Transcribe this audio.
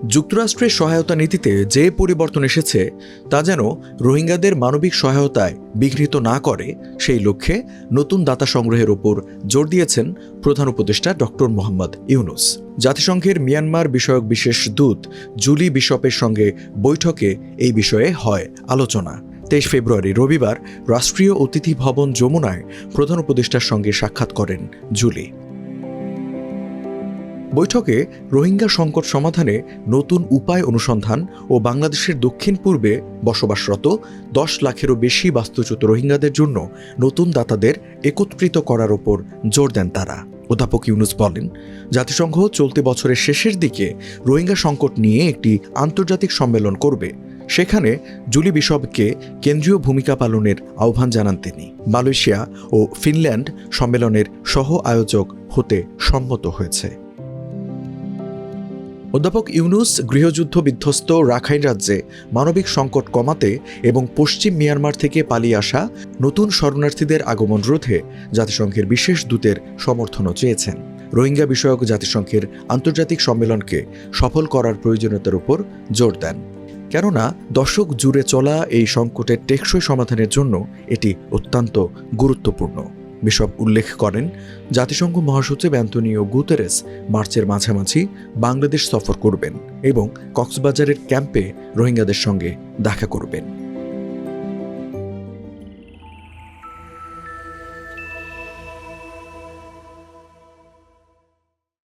যুক্তরাষ্ট্রের সহায়তা নীতিতে যে পরিবর্তন এসেছে তা যেন রোহিঙ্গাদের মানবিক সহায়তায় বিঘ্নিত না করে সেই লক্ষ্যে নতুন দাতা সংগ্রহের ওপর জোর দিয়েছেন প্রধান উপদেষ্টা ডক্টর মোহাম্মদ ইউনুস। জাতিসংঘের মিয়ানমার বিষয়ক বিশেষ দূত জুলি বিশপের সঙ্গে বৈঠকে এই বিষয়ে হয় আলোচনা। 23 ফেব্রুয়ারি রবিবার রাষ্ট্রীয় অতিথি ভবন যমুনায় প্রধান উপদেষ্টার সঙ্গে সাক্ষাৎ করেন জুলি। বৈঠকে রোহিঙ্গা সংকট সমাধানে নতুন উপায় অনুসন্ধান ও বাংলাদেশের দক্ষিণ পূর্বে বসবাসরত 10 লাখেরও বেশি বাস্তুচ্যুত রোহিঙ্গাদের জন্য নতুন দাতাদের একত্রিত করার ওপর জোর দেন তারা। অধ্যাপক ইউনুস বলেন, জাতিসংঘ চলতি বছরের শেষের দিকে রোহিঙ্গা সংকট নিয়ে একটি আন্তর্জাতিক সম্মেলন করবে। সেখানে জুলি বিশপকে কেন্দ্রীয় ভূমিকা পালনের আহ্বান জানান তিনি। মালয়েশিয়া ও ফিনল্যান্ড সম্মেলনের সহ আয়োজক হতে সম্মত হয়েছে। অধ্যাপক ইউনুস গৃহযুদ্ধ বিধ্বস্ত রাখাইন রাজ্যে মানবিক সংকট কমাতে এবং পশ্চিম মিয়ানমার থেকে পালিয়ে আসা নতুন শরণার্থীদের আগমন রোধে জাতিসংঘের বিশেষ দূতের সমর্থনও চেয়েছেন। রোহিঙ্গা বিষয়ক জাতিসংঘের আন্তর্জাতিক সম্মেলনকে সফল করার প্রয়োজনীয়তার উপর জোর দেন, কেননা দশক জুড়ে চলা এই সংকটের টেকসই সমাধানের জন্য এটি অত্যন্ত গুরুত্বপূর্ণ। বিশপ উল্লেখ করেন, জাতিসংঘ মহাসচিব অ্যান্তোনিও গুতেরেস মার্চের মাঝামাঝি বাংলাদেশ সফর করবেন এবং কক্সবাজারের ক্যাম্পে রোহিঙ্গাদের সঙ্গে দেখা করবেন।